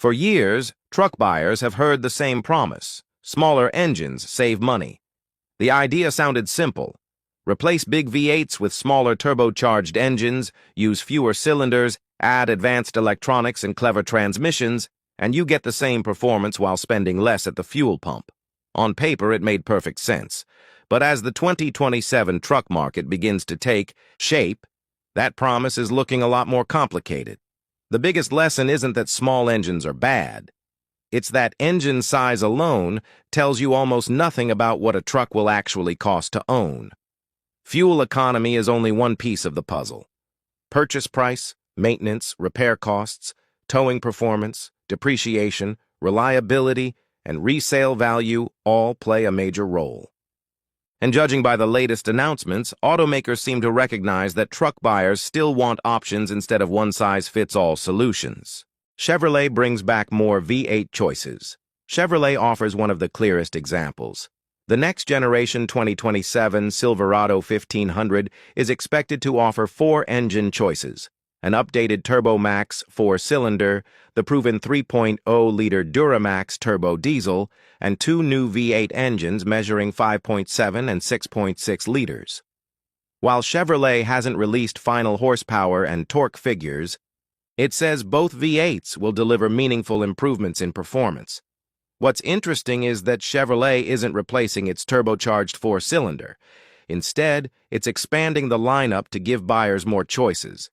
For years, truck buyers have heard the same promise: smaller engines save money. The idea sounded simple. Replace big V8s with smaller turbocharged engines, use fewer cylinders, add advanced electronics and clever transmissions, and you get the same performance while spending less at the fuel pump. On paper, it made perfect sense. But as the 2027 truck market begins to take shape, that promise is looking a lot more complicated. The biggest lesson isn't that small engines are bad. It's that engine size alone tells you almost nothing about what a truck will actually cost to own. Fuel economy is only one piece of the puzzle. Purchase price, maintenance, repair costs, towing performance, depreciation, reliability, and resale value all play a major role. And judging by the latest announcements, automakers seem to recognize that truck buyers still want options instead of one-size-fits-all solutions. Chevrolet brings back more V8 choices. Chevrolet offers one of the clearest examples. The next-generation 2027 Silverado 1500 is expected to offer 4 engine choices: an updated TurboMax 4-cylinder, the proven 3.0-liter Duramax turbo diesel, and 2 new V8 engines measuring 5.7 and 6.6 liters. While Chevrolet hasn't released final horsepower and torque figures, it says both V8s will deliver meaningful improvements in performance. What's interesting is that Chevrolet isn't replacing its turbocharged 4-cylinder. Instead, it's expanding the lineup to give buyers more choices.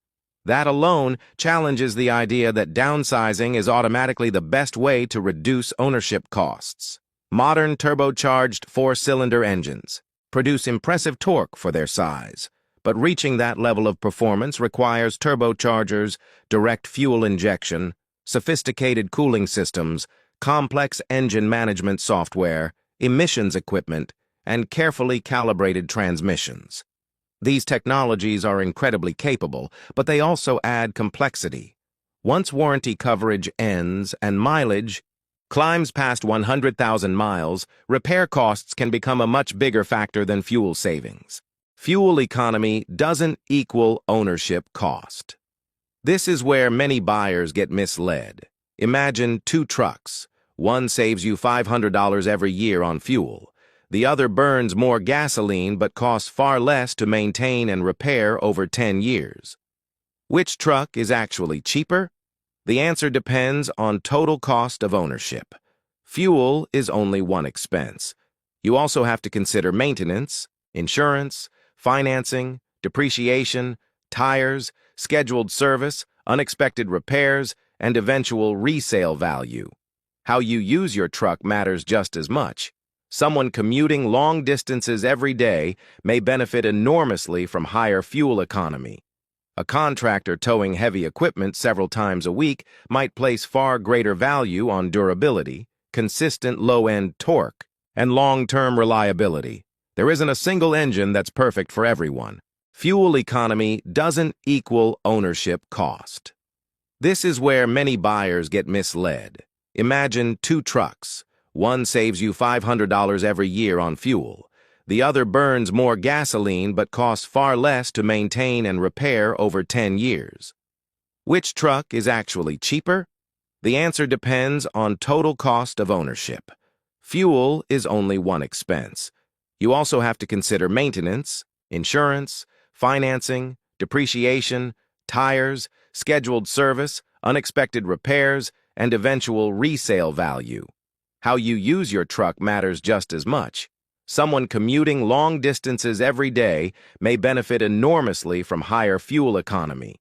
That alone challenges the idea that downsizing is automatically the best way to reduce ownership costs. Modern turbocharged 4-cylinder engines produce impressive torque for their size, but reaching that level of performance requires turbochargers, direct fuel injection, sophisticated cooling systems, complex engine management software, emissions equipment, and carefully calibrated transmissions. These technologies are incredibly capable, but they also add complexity. Once warranty coverage ends and mileage climbs past 100,000 miles, repair costs can become a much bigger factor than fuel savings. Fuel economy doesn't equal ownership cost. This is where many buyers get misled. Imagine 2 trucks. One saves you $500 every year on fuel. The other burns more gasoline but costs far less to maintain and repair over 10 years. Which truck is actually cheaper? The answer depends on total cost of ownership. Fuel is only one expense. You also have to consider maintenance, insurance, financing, depreciation, tires, scheduled service, unexpected repairs, and eventual resale value. How you use your truck matters just as much. Someone commuting long distances every day may benefit enormously from higher fuel economy. A contractor towing heavy equipment several times a week might place far greater value on durability, consistent low-end torque, and long-term reliability. There isn't a single engine that's perfect for everyone. Fuel economy doesn't equal ownership cost. This is where many buyers get misled. Imagine 2 trucks. One saves you $500 every year on fuel. The other burns more gasoline but costs far less to maintain and repair over 10 years. Which truck is actually cheaper? The answer depends on total cost of ownership. Fuel is only one expense. You also have to consider maintenance, insurance, financing, depreciation, tires, scheduled service, unexpected repairs, and eventual resale value. How you use your truck matters just as much. Someone commuting long distances every day may benefit enormously from higher fuel economy.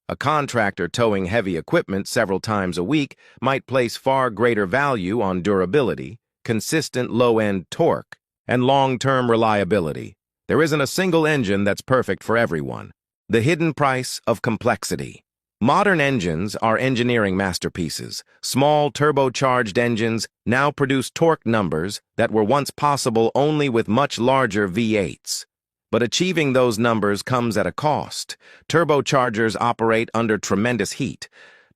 A contractor towing heavy equipment several times a week might place far greater value on durability, consistent low-end torque, and long-term reliability. There isn't a single engine that's perfect for everyone. The hidden price of complexity. Modern engines are engineering masterpieces. Small turbocharged engines now produce torque numbers that were once possible only with much larger V8s. But achieving those numbers comes at a cost. Turbochargers operate under tremendous heat.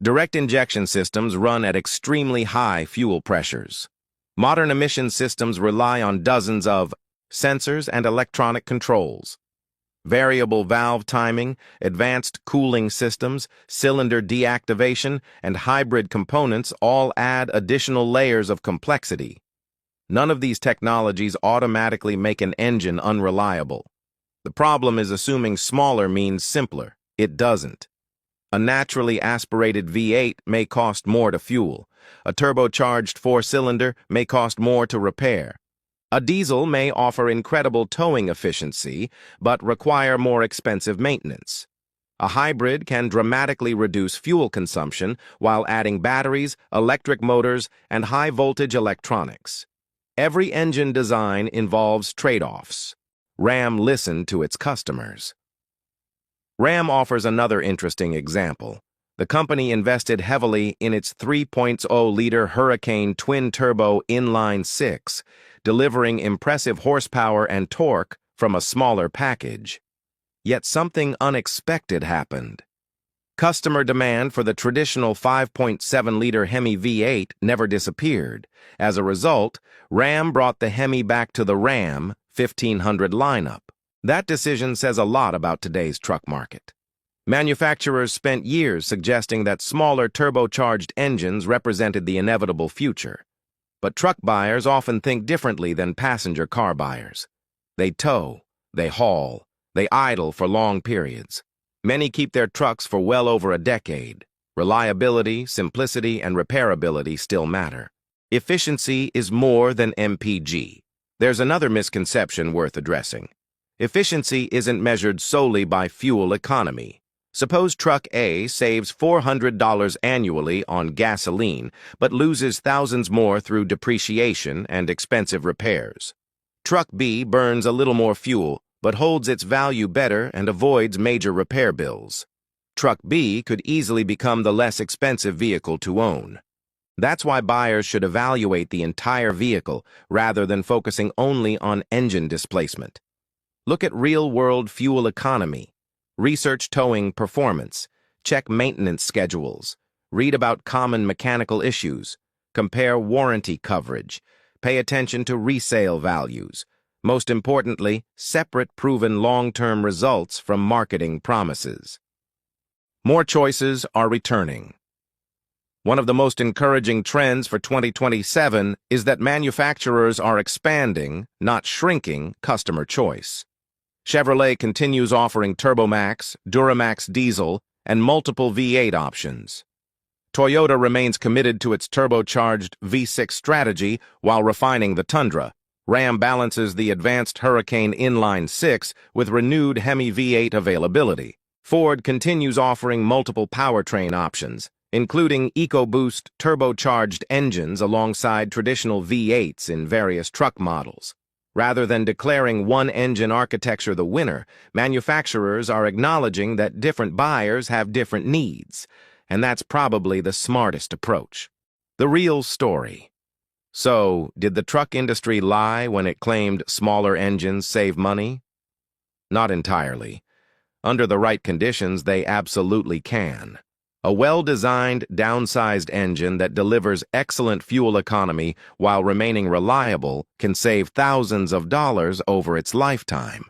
Direct injection systems run at extremely high fuel pressures. Modern emission systems rely on dozens of sensors and electronic controls. Variable valve timing, advanced cooling systems, cylinder deactivation, and hybrid components all add additional layers of complexity. None of these technologies automatically make an engine unreliable. The problem is assuming smaller means simpler. It doesn't. A naturally aspirated V8 may cost more to fuel. A turbocharged four-cylinder may cost more to repair. A diesel may offer incredible towing efficiency, but require more expensive maintenance. A hybrid can dramatically reduce fuel consumption while adding batteries, electric motors, and high-voltage electronics. Every engine design involves trade-offs. Ram listened to its customers. Ram offers another interesting example. The company invested heavily in its 3.0-liter Hurricane twin-turbo inline-six, delivering impressive horsepower and torque from a smaller package. Yet something unexpected happened. Customer demand for the traditional 5.7-liter Hemi V8 never disappeared. As a result, Ram brought the Hemi back to the Ram 1500 lineup. That decision says a lot about today's truck market. Manufacturers spent years suggesting that smaller turbocharged engines represented the inevitable future. But truck buyers often think differently than passenger car buyers. They tow, they haul, they idle for long periods. Many keep their trucks for well over a decade. Reliability, simplicity, and repairability still matter. Efficiency is more than MPG. There's another misconception worth addressing. Efficiency isn't measured solely by fuel economy. Suppose truck A saves $400 annually on gasoline, but loses thousands more through depreciation and expensive repairs. Truck B burns a little more fuel, but holds its value better and avoids major repair bills. Truck B could easily become the less expensive vehicle to own. That's why buyers should evaluate the entire vehicle rather than focusing only on engine displacement. Look at real-world fuel economy. Research towing performance, check maintenance schedules, read about common mechanical issues, compare warranty coverage, pay attention to resale values. Most importantly, separate proven long-term results from marketing promises. More choices are returning. One of the most encouraging trends for 2027 is that manufacturers are expanding, not shrinking, customer choice. Chevrolet continues offering Turbomax, Duramax diesel, and multiple V8 options. Toyota remains committed to its turbocharged V6 strategy while refining the Tundra. Ram balances the advanced Hurricane inline-six with renewed Hemi V8 availability. Ford continues offering multiple powertrain options, including EcoBoost turbocharged engines alongside traditional V8s in various truck models. Rather than declaring one engine architecture the winner, manufacturers are acknowledging that different buyers have different needs, and that's probably the smartest approach. The real story. So, did the truck industry lie when it claimed smaller engines save money? Not entirely. Under the right conditions, they absolutely can. A well-designed, downsized engine that delivers excellent fuel economy while remaining reliable can save thousands of dollars over its lifetime.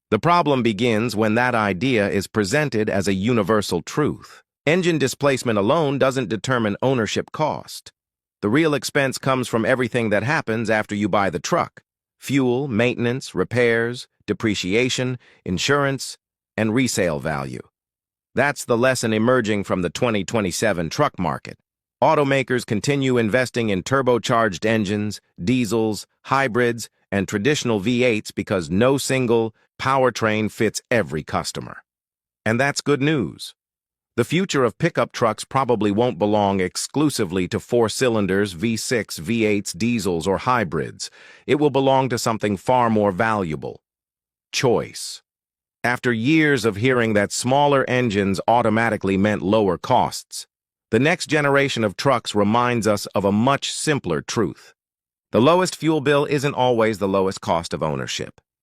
The problem begins when that idea is presented as a universal truth. Engine displacement alone doesn't determine ownership cost. The real expense comes from everything that happens after you buy the truck: fuel, maintenance, repairs, depreciation, insurance, and resale value. That's the lesson emerging from the 2027 truck market. Automakers continue investing in turbocharged engines, diesels, hybrids, and traditional V8s because no single powertrain fits every customer. And that's good news. The future of pickup trucks probably won't belong exclusively to four-cylinders, V6, V8s, diesels, or hybrids. It will belong to something far more valuable: choice. After years of hearing that smaller engines automatically meant lower costs, the next generation of trucks reminds us of a much simpler truth. The lowest fuel bill isn't always the lowest cost of ownership.